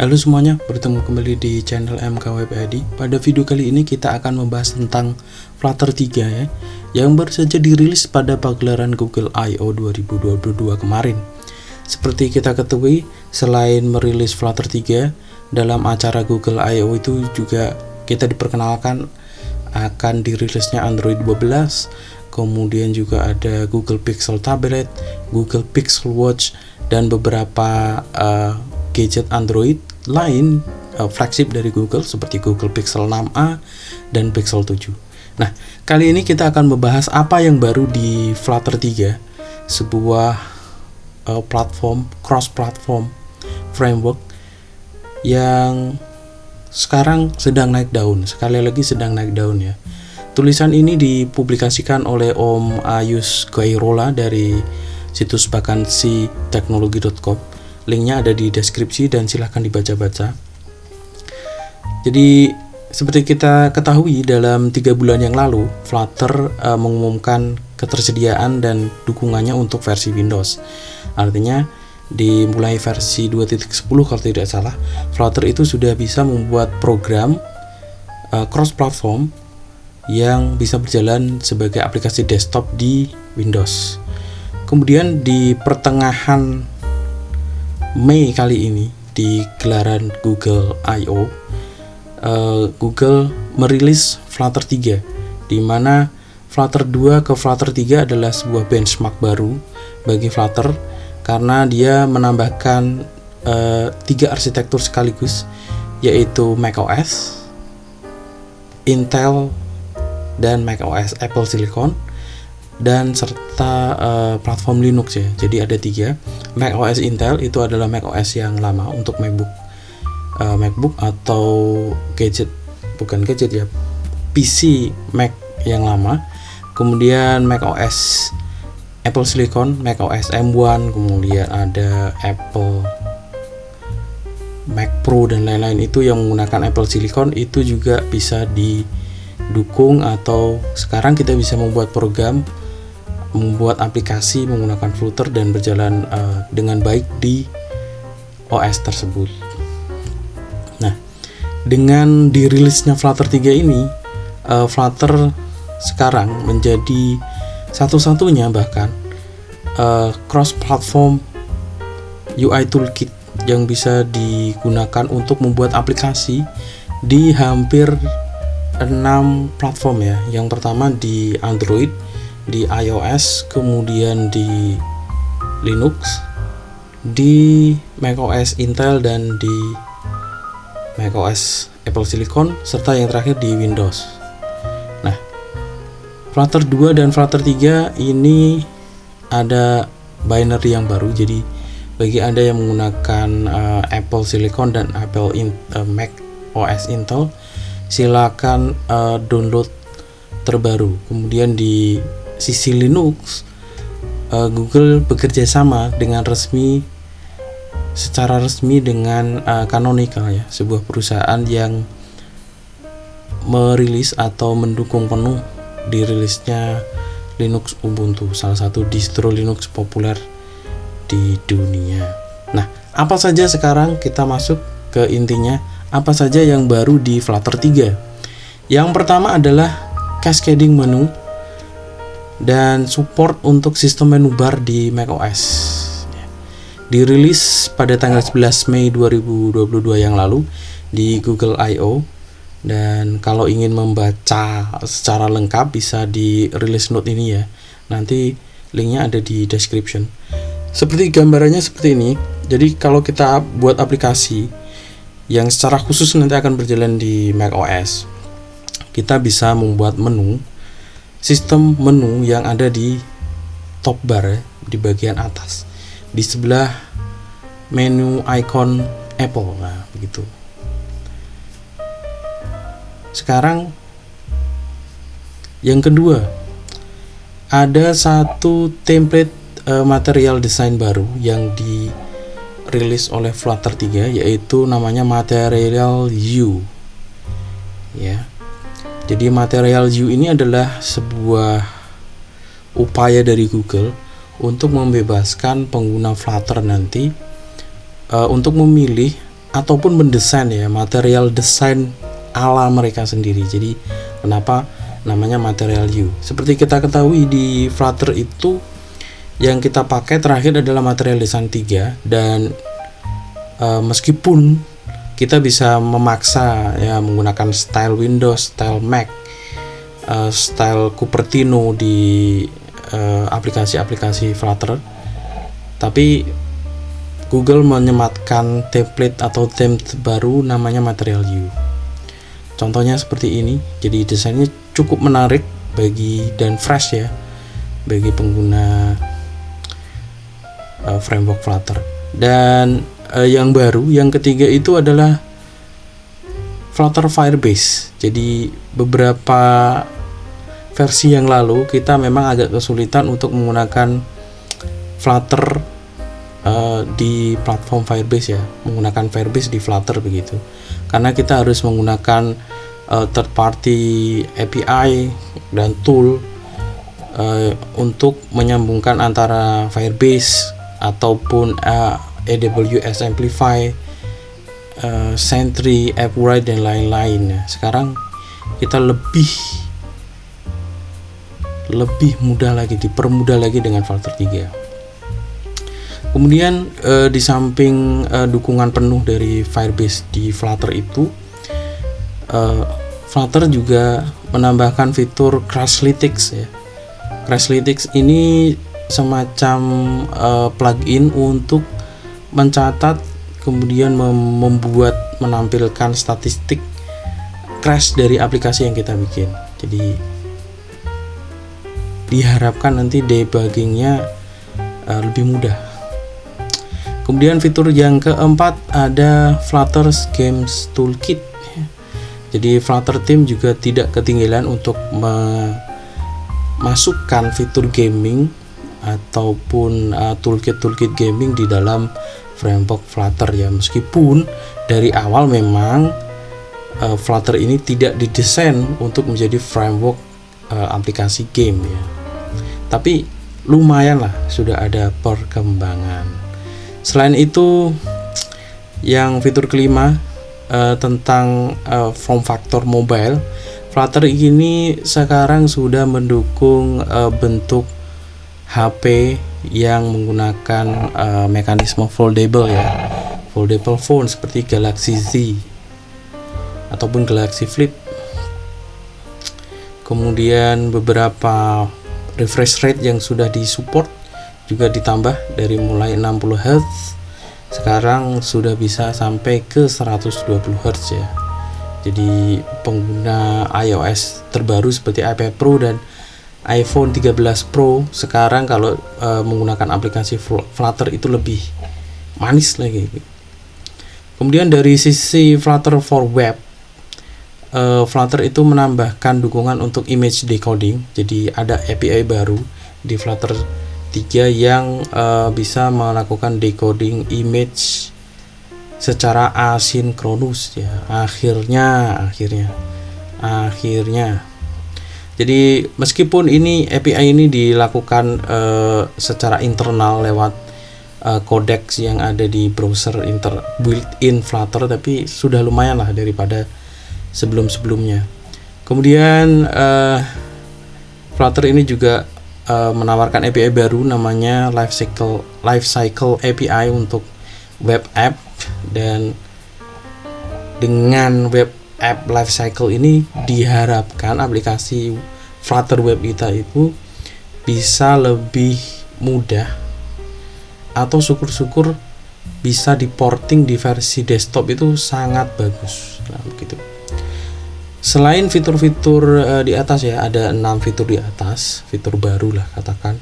Halo semuanya, bertemu kembali di channel MKWPID. Pada video kali ini kita akan membahas tentang Flutter 3 ya, yang baru saja dirilis pada pagelaran Google I/O 2022 kemarin. Seperti kita ketahui, selain merilis Flutter 3, dalam acara Google I/O itu juga kita diperkenalkan akan dirilisnya Android 12, kemudian juga ada Google Pixel Tablet, Google Pixel Watch, dan beberapa gadget Android lain flagship dari Google seperti Google Pixel 6a dan Pixel 7. Nah, kali ini kita akan membahas apa yang baru di Flutter 3, sebuah platform cross-platform framework yang sekarang sedang naik daun. Sekali lagi sedang naik daun ya. Tulisan ini dipublikasikan oleh Om Ayus Gairola dari situs vakansiteknologi.com. Linknya ada di deskripsi dan silahkan dibaca-baca. Jadi seperti kita ketahui, dalam 3 bulan yang lalu Flutter mengumumkan ketersediaan dan dukungannya untuk versi Windows. Artinya dimulai versi 2.10 kalau tidak salah, Flutter itu sudah bisa membuat program cross-platform yang bisa berjalan sebagai aplikasi desktop di Windows. Kemudian di pertengahan Mei kali ini, di gelaran Google I/O, Google merilis Flutter 3, di mana Flutter 2 ke Flutter 3 adalah sebuah benchmark baru bagi Flutter karena dia menambahkan 3 arsitektur sekaligus, yaitu macOS, Intel, dan macOS Apple Silicon, dan serta platform Linux ya. Jadi ada 3. macOS Intel itu adalah macOS yang lama untuk MacBook atau bukan gadget ya, PC Mac yang lama. Kemudian macOS Apple Silicon, macOS M1, kemudian ada Apple Mac Pro dan lain-lain, itu yang menggunakan Apple Silicon itu juga bisa didukung, atau sekarang kita bisa membuat program, membuat aplikasi menggunakan Flutter dan berjalan dengan baik di OS tersebut. Nah, dengan dirilisnya Flutter 3 ini, Flutter sekarang menjadi satu-satunya bahkan cross-platform UI toolkit yang bisa digunakan untuk membuat aplikasi di hampir 6 platform ya. Yang pertama di Android, di iOS, kemudian di Linux, di macOS Intel, dan di macOS Apple Silicon, serta yang terakhir di Windows. Nah, Flutter 2 dan Flutter 3 ini ada binary yang baru. Jadi bagi Anda yang menggunakan Apple Silicon dan Mac OS Intel, silakan download terbaru. Kemudian di sisi Linux, Google bekerja sama secara resmi dengan Canonical ya, sebuah perusahaan yang merilis atau mendukung penuh dirilisnya Linux Ubuntu, salah satu distro Linux populer di dunia. Nah, apa saja sekarang kita masuk ke intinya, apa saja yang baru di Flutter 3? Yang pertama adalah cascading menu dan support untuk sistem menu bar di macOS. Dirilis pada tanggal 11 Mei 2022 yang lalu di Google I/O, dan kalau ingin membaca secara lengkap bisa di release note ini ya. Nanti linknya ada di description. Seperti gambarannya seperti ini. Jadi kalau kita buat aplikasi yang secara khusus nanti akan berjalan di macOS, kita bisa membuat sistem menu yang ada di top bar ya, di bagian atas, di sebelah menu icon Apple. Nah, begitu. Sekarang yang kedua, ada satu template material design baru yang dirilis oleh Flutter 3, yaitu namanya Material U ya. Jadi Material U ini adalah sebuah upaya dari Google untuk membebaskan pengguna Flutter nanti untuk memilih ataupun mendesain ya, material desain ala mereka sendiri. Jadi kenapa namanya Material You? Seperti kita ketahui di Flutter itu yang kita pakai terakhir adalah Material Design 3, dan meskipun kita bisa memaksa ya menggunakan style Windows, style Mac, style Cupertino di aplikasi-aplikasi Flutter, tapi Google menyematkan template atau theme baru namanya Material You. Contohnya seperti ini. Jadi desainnya cukup menarik dan fresh ya bagi pengguna framework Flutter. Dan yang baru, yang ketiga itu adalah Flutter Firebase. Jadi beberapa versi yang lalu kita memang agak kesulitan untuk menggunakan Flutter di platform Firebase ya, menggunakan Firebase di Flutter begitu, karena kita harus menggunakan third party API dan tool untuk menyambungkan antara Firebase ataupun AWS Amplify, Sentry, AppWrite dan lain-lain. Sekarang kita lebih mudah lagi, dipermudah lagi dengan Flutter 3. Kemudian di samping dukungan penuh dari Firebase di Flutter itu, Flutter juga menambahkan fitur Crashlytics ya. Crashlytics ini semacam plugin untuk mencatat kemudian menampilkan statistik crash dari aplikasi yang kita bikin. Jadi diharapkan nanti debuggingnya lebih mudah. Kemudian fitur yang keempat ada Flutter Games Toolkit. Jadi Flutter Team juga tidak ketinggalan untuk memasukkan fitur gaming ataupun toolkit gaming di dalam framework Flutter ya. Meskipun dari awal memang Flutter ini tidak didesain untuk menjadi framework aplikasi game ya. Tapi lumayan lah sudah ada perkembangan. Selain itu, yang fitur kelima tentang form factor mobile, Flutter ini sekarang sudah mendukung bentuk HP yang menggunakan mekanisme foldable ya, foldable phone seperti Galaxy Z ataupun Galaxy Flip. Kemudian beberapa refresh rate yang sudah disupport juga ditambah dari mulai 60 Hz sekarang sudah bisa sampai ke 120 Hz ya. Jadi pengguna iOS terbaru seperti iPad Pro dan iPhone 13 Pro sekarang kalau menggunakan aplikasi Flutter itu lebih manis lagi. Kemudian dari sisi Flutter for Web, Flutter itu menambahkan dukungan untuk image decoding. Jadi ada API baru di Flutter 3 yang bisa melakukan decoding image secara asinkronus ya. Akhirnya. Jadi meskipun ini API ini dilakukan secara internal lewat codecs yang ada di browser built-in Flutter, tapi sudah lumayan lah daripada sebelum-sebelumnya. Kemudian Flutter ini juga menawarkan API baru namanya Lifecycle API untuk web app, dan dengan web app Lifecycle ini diharapkan aplikasi Flutter web kita itu bisa lebih mudah atau syukur-syukur bisa diporting di versi desktop itu sangat bagus. Nah, begitu. Selain fitur-fitur di atas ya, ada 6 fitur di atas, fitur baru lah katakan.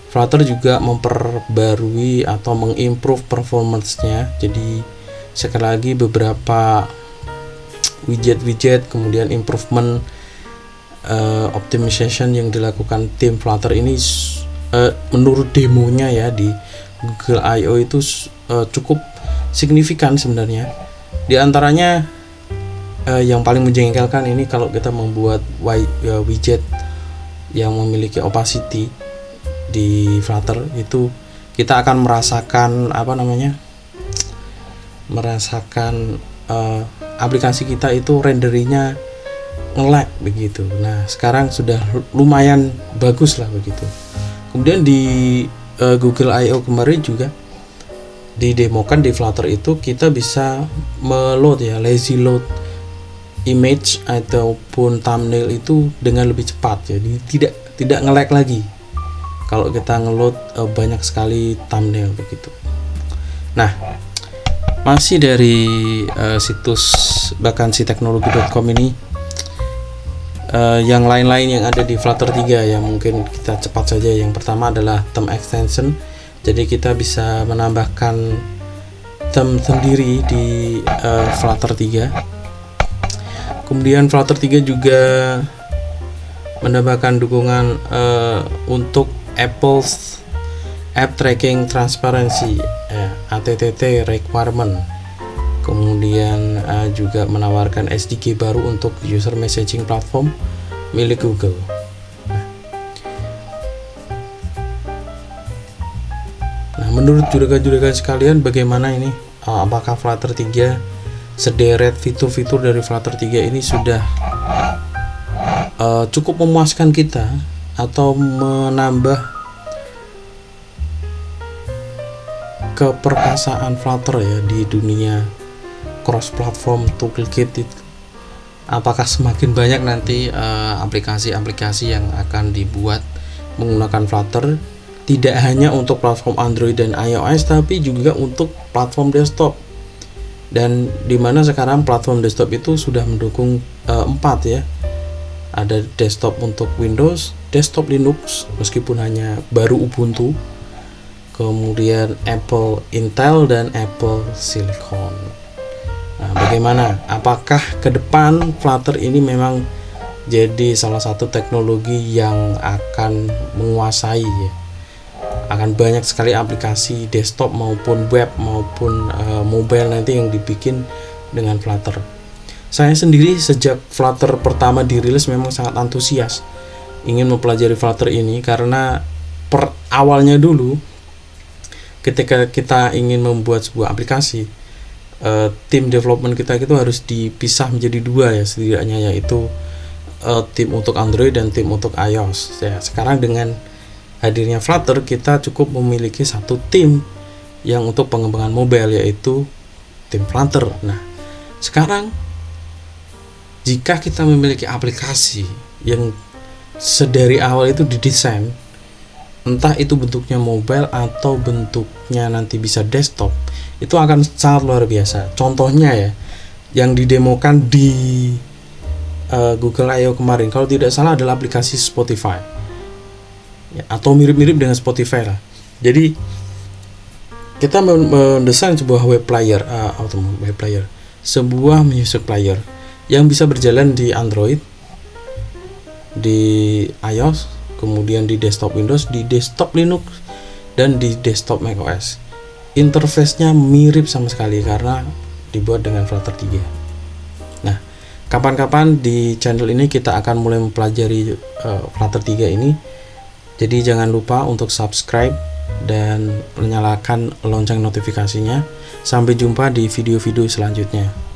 Flutter juga memperbarui atau mengimprove performance-nya. Jadi sekali lagi beberapa widget-widget, kemudian improvement optimization yang dilakukan tim Flutter ini menurut demonya ya di Google I/O itu cukup signifikan sebenarnya. Di antaranya yang paling menjengkelkan ini kalau kita membuat widget yang memiliki opacity di Flutter itu kita akan merasakan merasakan aplikasi kita itu renderingnya nge-lag begitu. Nah, sekarang sudah lumayan bagus lah begitu. Kemudian di Google I/O kemarin juga didemokan di Flutter itu kita bisa meload ya, lazy load image ataupun thumbnail itu dengan lebih cepat. Jadi tidak nge-lag lagi kalau kita ngeload banyak sekali thumbnail begitu. Nah, masih dari situs vakansiteknologi.com ini, yang lain-lain yang ada di Flutter 3 ya, mungkin kita cepat saja. Yang pertama adalah theme extension. Jadi kita bisa menambahkan theme sendiri di Flutter 3. Kemudian Flutter 3 juga menambahkan dukungan untuk Apple's App Tracking Transparency ATTT requirement. Kemudian juga menawarkan SDK baru untuk user messaging platform milik Google. Nah, menurut juragan-juragan sekalian, bagaimana ini? Apakah Flutter 3, sederet fitur-fitur dari Flutter 3 ini sudah cukup memuaskan kita atau menambah keperkasaan Flutter ya di dunia cross platform toolkit itu? Apakah semakin banyak nanti aplikasi-aplikasi yang akan dibuat menggunakan Flutter, tidak hanya untuk platform Android dan iOS tapi juga untuk platform desktop? Dan dimana sekarang platform desktop itu sudah mendukung 4 ya. Ada desktop untuk Windows, desktop Linux meskipun hanya baru Ubuntu, kemudian Apple Intel dan Apple Silicon. Nah, bagaimana? Apakah ke depan Flutter ini memang jadi salah satu teknologi yang akan menguasai ya? Akan banyak sekali aplikasi desktop maupun web maupun mobile nanti yang dibikin dengan Flutter. Saya sendiri sejak Flutter pertama dirilis memang sangat antusias ingin mempelajari Flutter ini, karena awalnya dulu ketika kita ingin membuat sebuah aplikasi, tim development kita itu harus dipisah menjadi dua ya setidaknya, yaitu tim untuk Android dan tim untuk iOS ya. Sekarang dengan hadirnya Flutter, kita cukup memiliki satu tim yang untuk pengembangan mobile, yaitu tim Flutter. Nah, sekarang jika kita memiliki aplikasi yang sedari awal itu didesain, entah itu bentuknya mobile atau bentuknya nanti bisa desktop, itu akan sangat luar biasa. Contohnya ya, yang didemokan di Google I/O kemarin, kalau tidak salah adalah aplikasi Spotify ya, atau mirip-mirip dengan Spotify lah. Jadi kita mendesain sebuah web player, sebuah music player yang bisa berjalan di Android, di iOS, kemudian di desktop Windows, di desktop Linux, dan di desktop macOS. Interface-nya mirip sama sekali karena dibuat dengan Flutter 3. Nah, kapan-kapan di channel ini kita akan mulai mempelajari Flutter 3 ini. Jadi jangan lupa untuk subscribe dan menyalakan lonceng notifikasinya. Sampai jumpa di video-video selanjutnya.